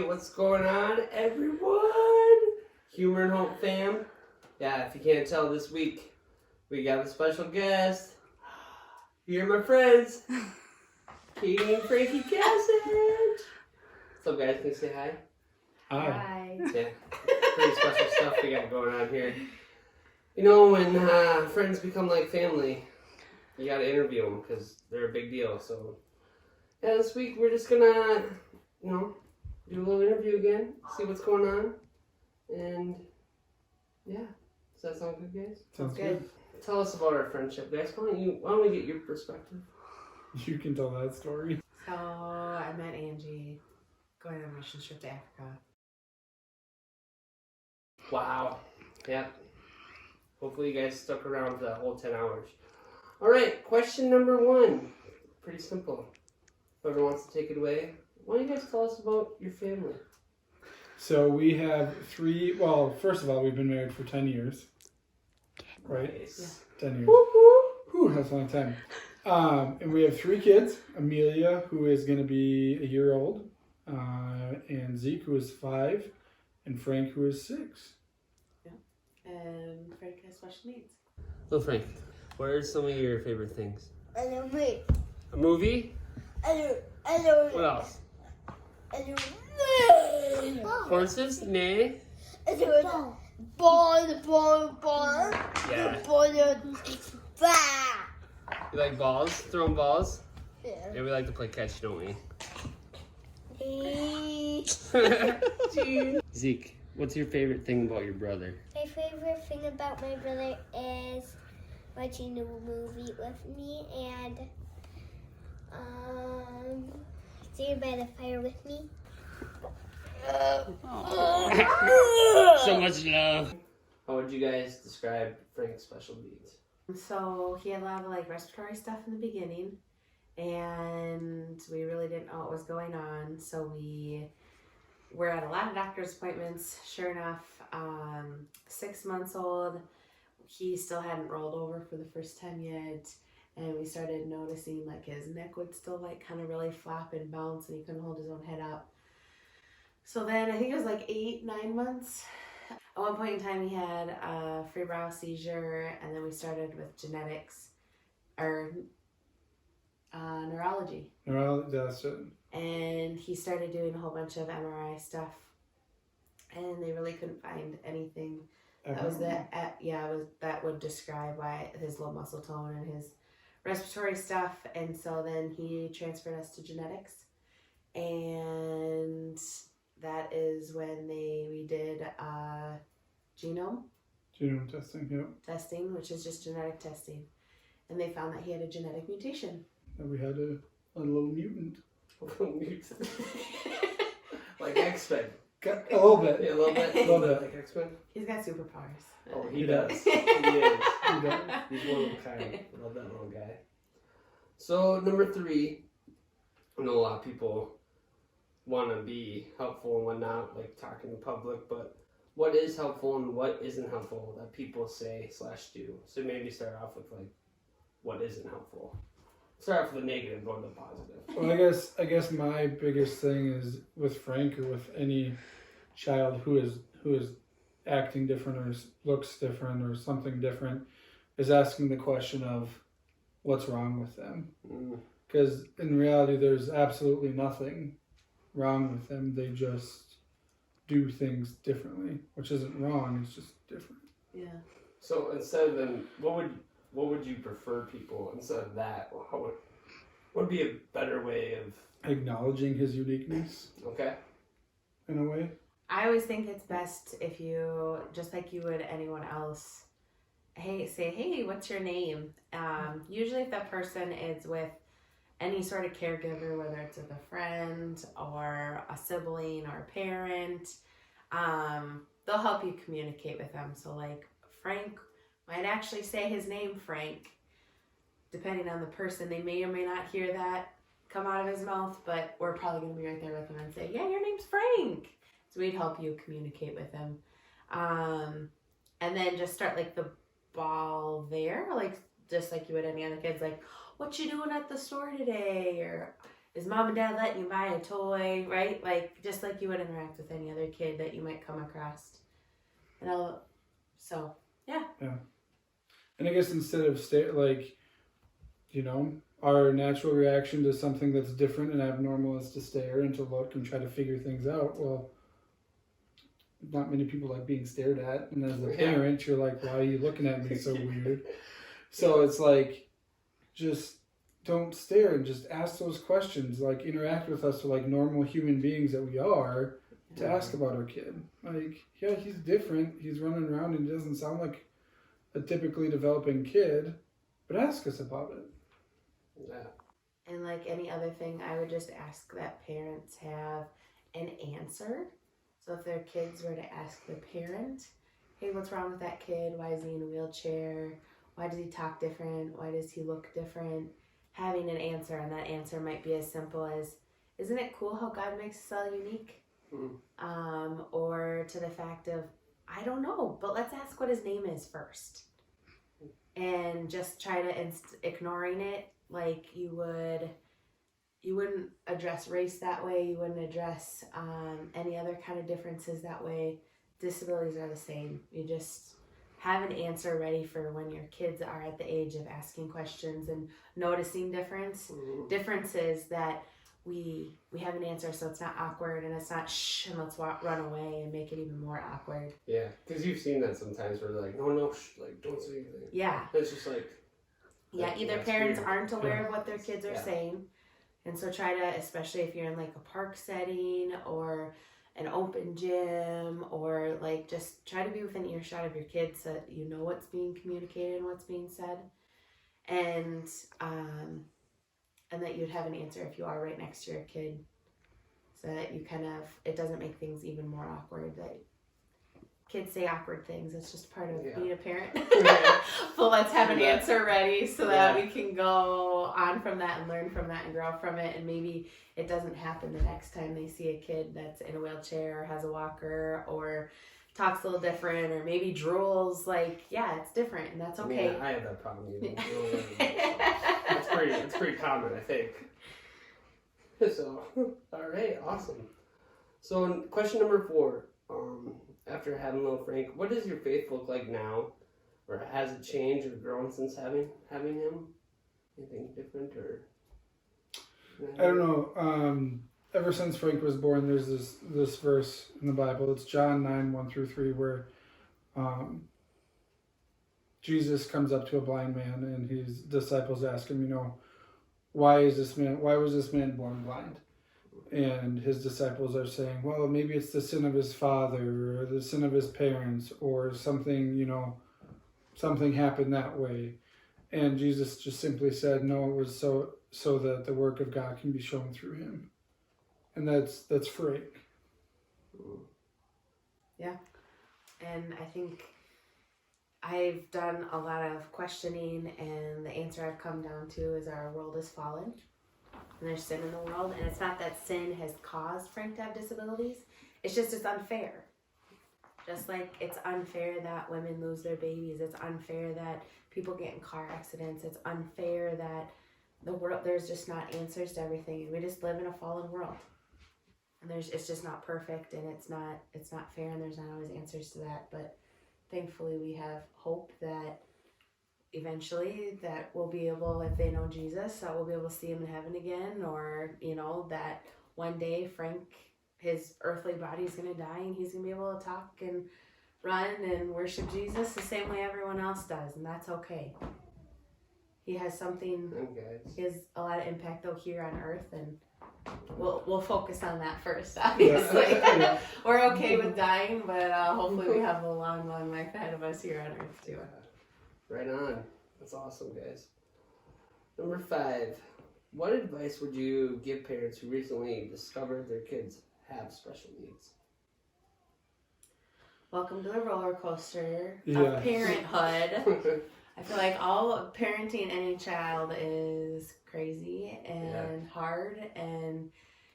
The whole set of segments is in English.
what's going on, everyone? Humor and Hope fam. Yeah, if you can't tell, this week we got a special guest. Here are my friends, Katie and Frankie Cacich. What's up, guys? Can you say hi? Hi. Yeah, pretty special stuff we got going on here. You know, when friends become like family, you gotta interview them because they're a big deal. So, yeah, this week we're just gonna, do a little interview again, see what's going on, and yeah. Does that sound good, guys? Sounds good. Tell us about our friendship, guys. Why don't we get your perspective? You can tell that story. So I met Angie going on a mission trip to Africa. Wow. Yeah. Hopefully you guys stuck around for that whole 10 hours. All right, question number 1. Pretty simple. Whoever wants to take it away, why don't you guys tell us about your family? So we have 3, well, first of all, we've been married for 10 years. Right? Nice. Yeah. 10 years. Woo-hoo. Whew, that's a long time. And we have 3 kids. Amelia, who is going to be a year old. And Zeke, who is 5. And Frank, who is 6. And Frank has special needs. Lil Frank, what are some of your favorite things? I don't wait. A movie? I don't. What else? I don't. Horses? Nay. I don't. Ball. Yeah. Ball. You like balls? Throwing balls? Yeah. Yeah, we like to play catch, don't we? Zeke, what's your favorite thing about your brother? My favorite thing about my brother is watching a movie with me and sitting by the fire with me. So much love. How would you guys describe Frank's special needs? So he had a lot of respiratory stuff in the beginning, and we really didn't know what was going on. So we were at a lot of doctor's appointments. Sure enough, 6 months old, he still hadn't rolled over for the first time yet. And we started noticing his neck would still kind of really flap and bounce, and he couldn't hold his own head up. So then I think it was 8, 9 months. At one point in time, he had a febrile seizure, and then we started with genetics, or neurology. Well, that's it. And he started doing a whole bunch of MRI stuff, and they really couldn't find anything that was that would describe why his low muscle tone and his respiratory stuff. And so then he transferred us to genetics, and that is when we did genome testing, which is just genetic testing, and they found that he had a genetic mutation. And we had a little mutant. Like X-Men. A little bit. Yeah, a little bit. Like X-Men. He's got superpowers. Oh, He he does. does. He is. He's one of a kind. I love that little guy. So, number 3. I know a lot of people want to be helpful and whatnot, talking in public, but what is helpful and what isn't helpful that people say / do? So maybe start off with what isn't helpful. Start off with the negative, go to the positive. Well, I guess my biggest thing is with Frank, or with any child who is acting different or looks different or something different, is asking the question of what's wrong with them. Because in reality, there's absolutely nothing wrong with them. They just do things differently, which isn't wrong. It's just different. Yeah. So instead of then, what would you prefer people instead of that? What would be a better way of Acknowledging his uniqueness, okay? in a way. I always think it's best if you, just like you would anyone else, say, hey, what's your name? Usually if that person is with any sort of caregiver, whether it's with a friend or a sibling or a parent, they'll help you communicate with them. So Frank might actually say his name, Frank. Depending on the person, they may or may not hear that come out of his mouth, but we're probably going to be right there with him and say, yeah, your name's Frank. So we'd help you communicate with him. And then just start the ball there, just like you would any other kids, what you doing at the store today? Or is mom and dad letting you buy a toy, right? Like, just like you would interact with any other kid that you might come across. And And I guess instead of our natural reaction to something that's different and abnormal is to stare and to look and try to figure things out. Well, not many people like being stared at, and as a parent, you're like, why are you looking at me so weird? So it's like, just don't stare and just ask those questions. Like, interact with us like normal human beings that we are, to ask about our kid. Like, yeah, he's different. He's running around and he doesn't sound like a typically developing kid, but ask us about it. Yeah. And like any other thing, I would just ask that parents have an answer. So if their kids were to ask the parent, hey, what's wrong with that kid? Why is he in a wheelchair? Why does he talk different? Why does he look different? Having an answer, and that answer might be as simple as, isn't it cool how God makes us all unique? Or to the fact of, I don't know, but let's ask what his name is first. And just try to, ignoring it, like you wouldn't address race that way, you wouldn't address any other kind of differences that way. Disabilities are the same. You just have an answer ready for when your kids are at the age of asking questions and noticing differences, that we have an answer, so it's not awkward and it's not shh and let's run away and make it even more awkward. Yeah, because you've seen that sometimes where they're like, no, shh, like, don't say anything. Yeah. It's just like... Yeah, either parents aren't aware of what their kids are saying, and so try to, especially if you're in like a park setting or an open gym, or like just try to be within earshot of your kids so that you know what's being communicated and what's being said, and that you'd have an answer if you are right next to your kid, so that you it doesn't make things even more awkward. That kids say awkward things. It's just part of being a parent. But let's have an answer ready so that we can go on from that and learn from that and grow from it. And maybe it doesn't happen the next time they see a kid that's in a wheelchair or has a walker or talks a little different or maybe drools. Like, it's different, and that's okay. I have that problem. It's pretty common, I think. So, all right, awesome. So, question number 4. After having Lil Frank, what does your faith look like now? Or has it changed or grown since having him? Anything different or? I don't know. Ever since Frank was born, there's this verse in the Bible. It's John 9:1-3, where Jesus comes up to a blind man and his disciples ask him, why was this man born blind? And his disciples are saying, well, maybe it's the sin of his father or the sin of his parents or something, something happened that way. And Jesus just simply said, no, it was so that the work of God can be shown through him. And that's Frank. Yeah. And I think I've done a lot of questioning, and the answer I've come down to is our world is fallen. And there's sin in the world, and it's not that sin has caused Frank to have disabilities. It's unfair. Just like it's unfair that women lose their babies. It's unfair that people get in car accidents. It's unfair that there's just not answers to everything. We just live in a fallen world. And it's just not perfect, and it's not fair, and there's not always answers to that. But thankfully we have hope that eventually that we'll be able, if they know Jesus, that we'll be able to see him in heaven again, or that one day Frank, his earthly body is going to die and he's going to be able to talk and run and worship Jesus the same way everyone else does, and that's okay. He has a lot of impact though here on earth, and we'll focus on that first, obviously. We're okay with dying, but hopefully we have a long life ahead of us here on earth too. Right on. That's awesome, guys. Number 5. What advice would you give parents who recently discovered their kids have special needs? Welcome to the roller coaster of parenthood. I feel like all parenting any child is crazy and hard, and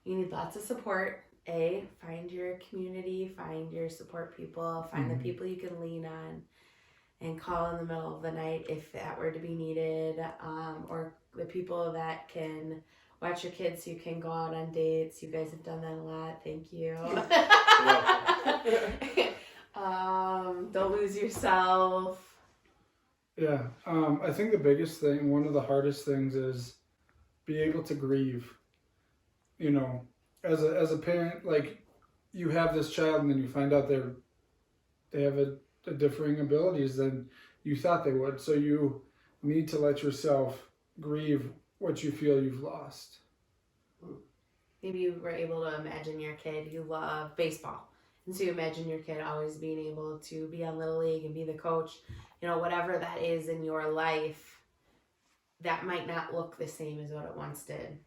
you need lots of support. Find your community, find your support people, find the people you can lean on and call in the middle of the night if that were to be needed, or the people that can watch your kids so you can go out on dates. You guys have done that a lot. Thank you. Don't lose yourself. Yeah, I think the biggest thing, one of the hardest things, is be able to grieve. You know, as a parent, like, you have this child and then you find out they have a differing abilities than you thought they would. So you need to let yourself grieve what you feel you've lost. Maybe you were able to imagine your kid, you love baseball. And so you imagine your kid always being able to be on Little League and be the coach. You know, whatever that is in your life, that might not look the same as what it once did.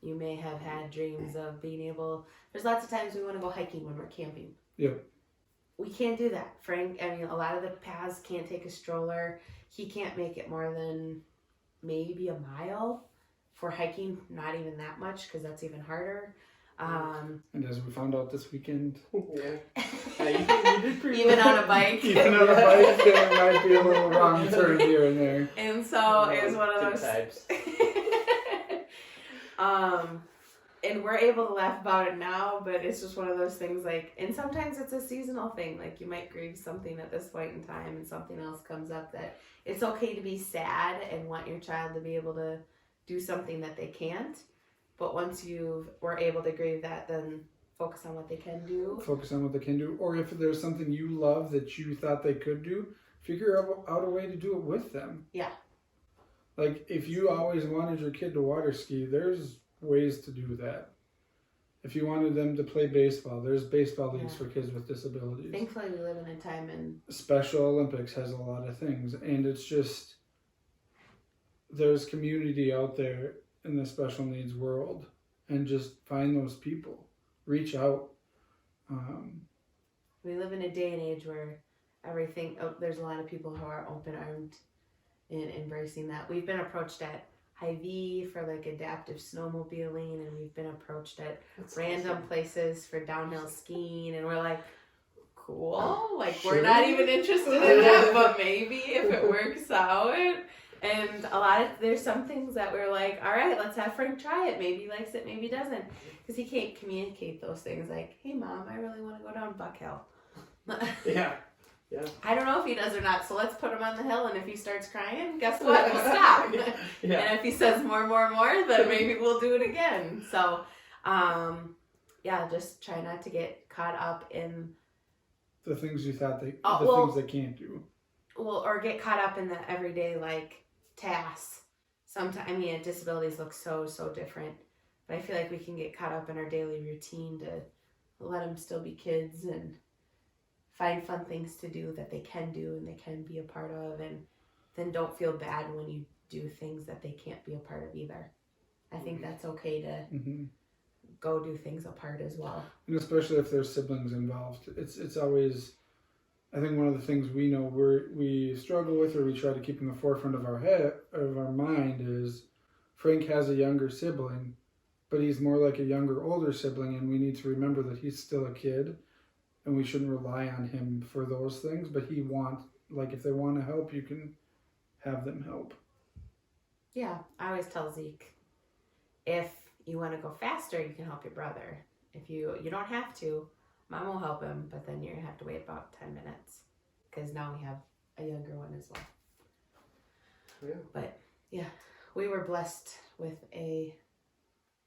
You may have had dreams of being able... There's lots of times we want to go hiking when we're camping. Yep. We can't do that. Frank, I mean, a lot of the paths can't take a stroller. He can't make it more than maybe a mile for hiking. Not even that much, because that's even harder. And as we found out this weekend, Yeah, you did pretty even well. on a bike. even on a bike, there might be a little wrong turn here and there. And so it was one of Good those... types. And we're able to laugh about it now, but it's just one of those things, like, and sometimes it's a seasonal thing. Like, you might grieve something at this point in time and something else comes up, that it's okay to be sad and want your child to be able to do something that they can't. But once you were able to grieve that, then focus on what they can do. Focus on what they can do. Or if there's something you love that you thought they could do, figure out a way to do it with them. Yeah. Like, if you always wanted your kid to water ski, there's ways to do that. If you wanted them to play baseball, there's baseball leagues for kids with disabilities. Thankfully, we live in a time and Special Olympics has a lot of things, and it's just, there's community out there in the special needs world, and just find those people, reach out. we live in a day and age where everything, there's a lot of people who are open-armed in embracing that. We've been approached at Hy-Vee for like adaptive snowmobiling, and we've been approached at random places for downhill skiing, and we're like, cool, like, we're not even interested in that, but maybe if it works out. And there's some things that we're like, all right, let's have Frank try it. Maybe he likes it, maybe he doesn't, because he can't communicate those things like, hey Mom, I really want to go down Buck Hill. Yeah. Yeah. I don't know if he does or not, so let's put him on the hill, and if he starts crying, guess what? We'll stop. Yeah. And if he says more, then maybe we'll do it again. So, yeah, just try not to get caught up in... The things you thought things they can't do. Well, or get caught up in the everyday, like, tasks. Sometimes, I mean, disabilities look so different, but I feel like we can get caught up in our daily routine to let them still be kids and find fun things to do that they can do and they can be a part of, and then don't feel bad when you do things that they can't be a part of either. I think that's okay to go do things apart as well. And especially if there's siblings involved. It's always, I think one of the things we know we struggle with, or we try to keep in the forefront of our mind, is Frank has a younger sibling, but he's more like a older sibling, and we need to remember that he's still a kid. And we shouldn't rely on him for those things, but if they want to help, you can have them help. Yeah, I always tell Zeke, if you want to go faster, you can help your brother. If you don't have to, Mom will help him, but then you're going to have to wait about 10 minutes, because now we have a younger one as well. Yeah. But, yeah, we were blessed with a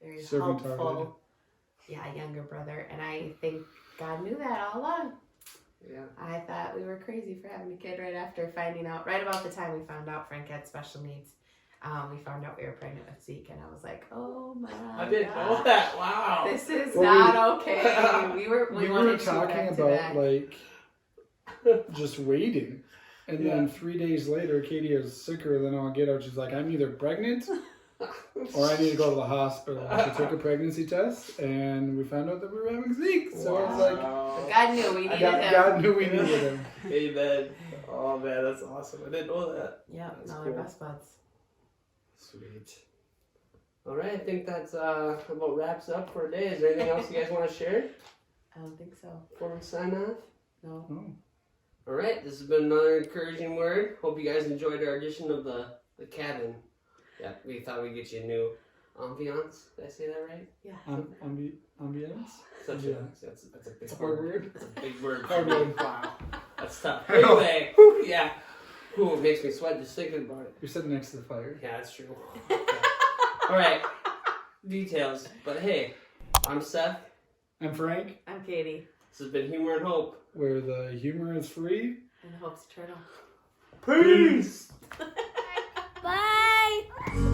very Servant-hearted. helpful, younger brother, and I think God knew that all along. Yeah. I thought we were crazy for having a kid right about the time we found out Frank had special needs. We found out we were pregnant with Zeke, and I was like, oh my God. I didn't know that. Wow. This is not okay. We were talking about, like, just waiting. And then 3 days later, Katie is sicker than all get out. She's like, I'm either pregnant or I need to go to the hospital. She took a pregnancy test, and we found out that we were having Zeke. So I was like, But God knew we needed him. God knew we needed him. Amen. Oh man, that's awesome. I didn't know that. Yeah, That's now cool. we're best buds. Sweet. All right, I think that's about wraps up for today. Is there anything else you guys want to share I don't think so. before we sign off? No. Oh. All right, this has been another encouraging word. Hope you guys enjoyed our edition of the cabin. Yeah, we thought we'd get you a new ambiance. Did I say that right? Yeah. Ambience? Such Yeah. that's a big It's a hard word. That's a big word. Hard word. Wow. That's tough. I know. Anyway, yeah. Ooh, it makes me sweat just thinking about it. You're sitting next to the fire. Yeah, that's true. Okay. All right. Details. But hey, I'm Seth. I'm Frank, I'm Katie. This has been Humor and Hope. where the humor is free. And hope's eternal. Peace! Bye.